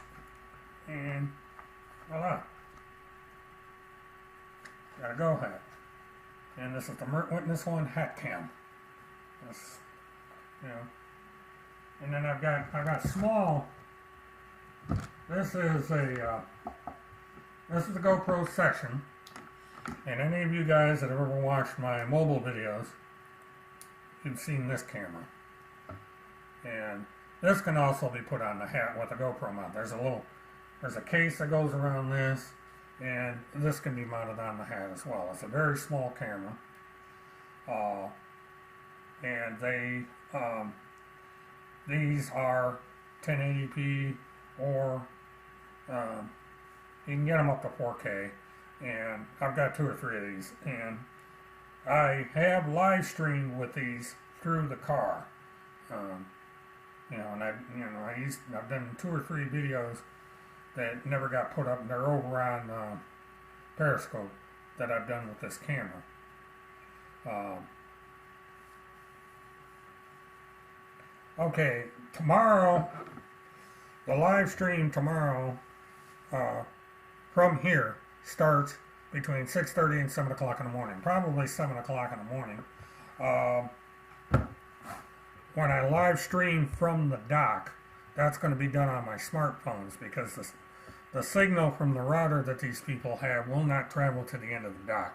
And voila. Got a Go hat. And this is the Witness One Hat Cam. This, you know. And then I've got small. This is the GoPro Session, and any of you guys that have ever watched my mobile videos, you've seen this camera. And this can also be put on the hat with a GoPro mount. There's a case that goes around this, and this can be mounted on the hat as well. It's a very small camera, and these are 1080p, or you can get them up to 4K, and I've got 2 or 3 of these, and I have live streamed with these through the car, you know, and I've done 2 or 3 videos that never got put up. They're over on Periscope that I've done with this camera. Okay, tomorrow, the live stream tomorrow from here starts between 6:30 and 7 o'clock in the morning. Probably 7 o'clock in the morning. When I live stream from the dock, that's going to be done on my smartphones, because the signal from the router that these people have will not travel to the end of the dock.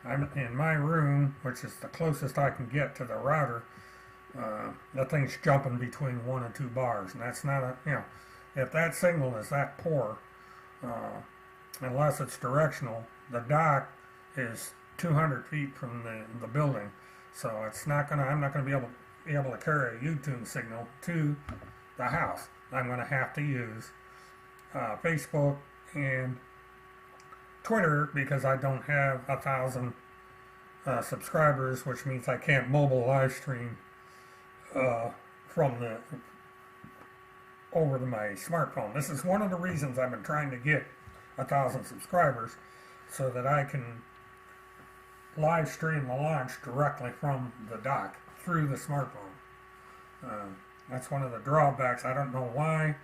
I'm in my room, which is the closest I can get to the router. The thing's jumping between 1 and 2 bars, and that's not a, you know, if that signal is that poor, unless it's directional, the dock is 200 feet from the building, so it's not gonna, I'm not gonna be able to carry a YouTube signal to the house. I'm gonna have to use Facebook and Twitter, because I don't have 1,000 subscribers, which means I can't mobile live stream from over to my smartphone. This is one of the reasons I've been trying to get 1,000 subscribers, so that I can live stream the launch directly from the dock through the smartphone. That's one of the drawbacks. I don't know why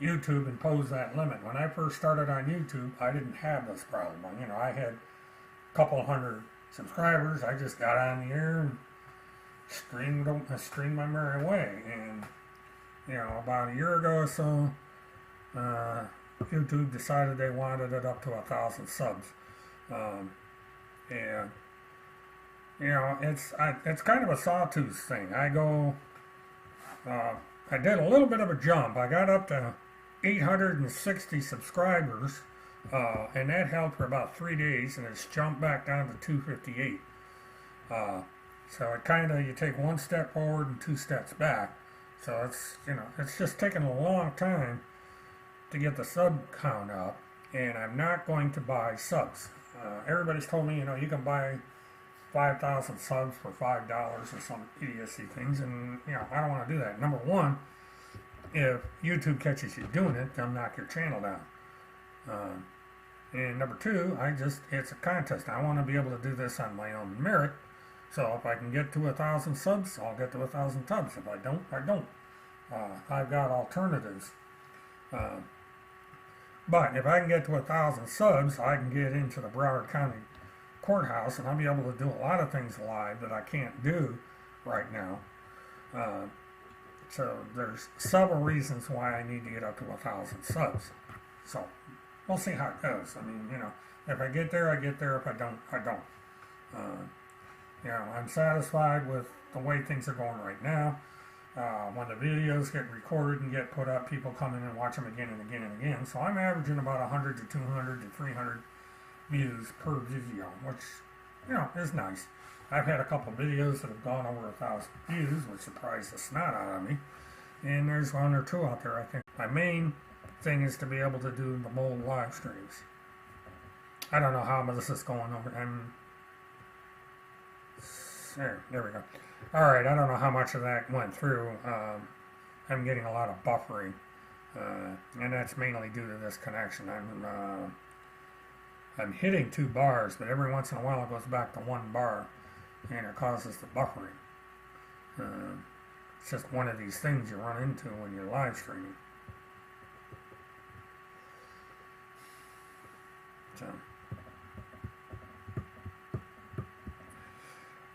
YouTube imposed that limit. When I first started on YouTube, I didn't have this problem. You know, I had a couple hundred subscribers. I just got on the air and streamed my merry way. And you know, about a year ago or so, YouTube decided they wanted it up to 1,000 subs, and you know, it's kind of a sawtooth thing. I did a little bit of a jump. I got up to 860 subscribers, and that held for about 3 days, and it's jumped back down to 258. So it kind of, you take 1 step forward and 2 steps back. So it's, you know, it's just taken a long time to get the sub count up, and I'm not going to buy subs. Everybody's told me, you know, you can buy 5,000 subs for $5 or some idiocy things, and you know, I don't want to do that. Number one, if YouTube catches you doing it, they'll knock your channel down. And number two, it's a contest. I want to be able to do this on my own merit. So if I can get to 1,000 subs, I'll get to 1,000 subs. If I don't, I don't. I've got alternatives. But if I can get to 1,000 subs, I can get into the Broward County Courthouse, and I'll be able to do a lot of things live that I can't do right now. So there's several reasons why I need to get up to 1,000 subs. So we'll see how it goes. I mean, if I get there, I get there. If I don't, I don't. I'm satisfied with the way things are going right now. When the videos get recorded and get put up, people come in and watch them again and again and again. So I'm averaging about 100 to 200 to 300 views per video, which, is nice. I've had a couple videos that have gone over 1,000 views, which surprised the snot out of me. And there's one or two out there, I think. My main thing is to be able to do the mole live streams. I don't know how this is going over. There we go. Alright, I don't know how much of that went through. I'm getting a lot of buffering. And that's mainly due to this connection. I'm hitting 2 bars, but every once in a while it goes back to 1 bar. And it causes the buffering. It's just one of these things you run into when you're live streaming. So.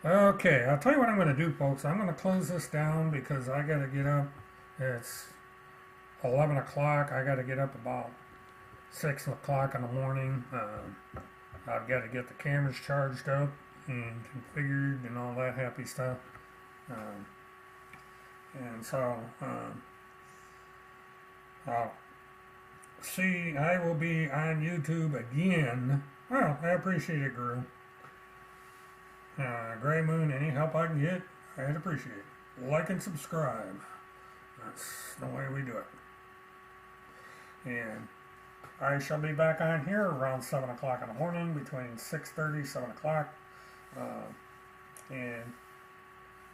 Okay, I'll tell you what I'm going to do, folks. I'm going to close this down because I got to get up. It's 11 o'clock. I got to get up about 6 o'clock in the morning. I've got to get the cameras charged up and configured and all that happy stuff. And so, I'll see, I will be on YouTube again. Well, I appreciate it, Guru. Gray Moon, any help I can get, I'd appreciate it. Like and subscribe. That's the way we do it. And I shall be back on here around 7 o'clock in the morning, between 6:30 7 o'clock. And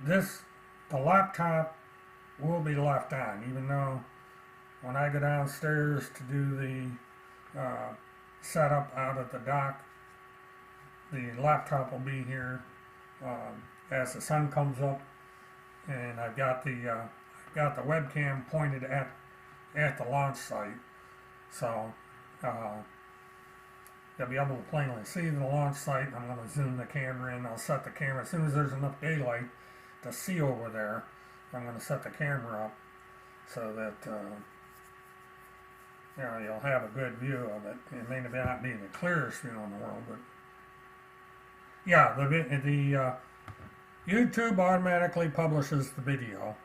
the laptop will be left on, even though when I go downstairs to do the setup out at the dock, the laptop will be here as the sun comes up, and I've got the webcam pointed at the launch site, so you'll be able to plainly see the launch site. I'm going to zoom the camera in. I'll set the camera as soon as there's enough daylight to see over there. I'm going to set the camera up so that you'll have a good view of it. It may not be the clearest view in the world, but yeah, the YouTube automatically publishes the video,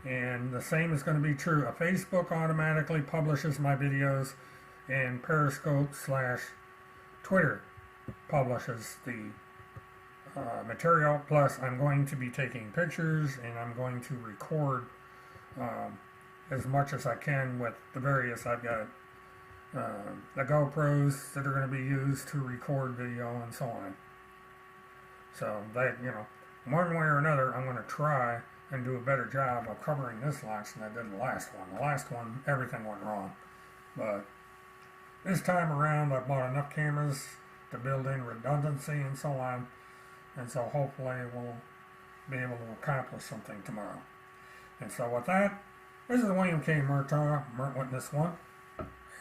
and the same is going to be true. Facebook automatically publishes my videos, and Periscope/Twitter publishes the material. Plus, I'm going to be taking pictures, and I'm going to record as much as I can with the various. I've got the GoPros that are going to be used to record video and so on. So that, one way or another, I'm going to try and do a better job of covering this launch than I did the last one. The last one, everything went wrong. But this time around, I bought enough cameras to build in redundancy and so on. And so hopefully we'll be able to accomplish something tomorrow. And so with that, this is William K. Murtaugh, Witness 1.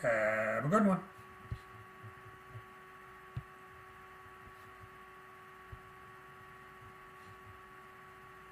Have a good one.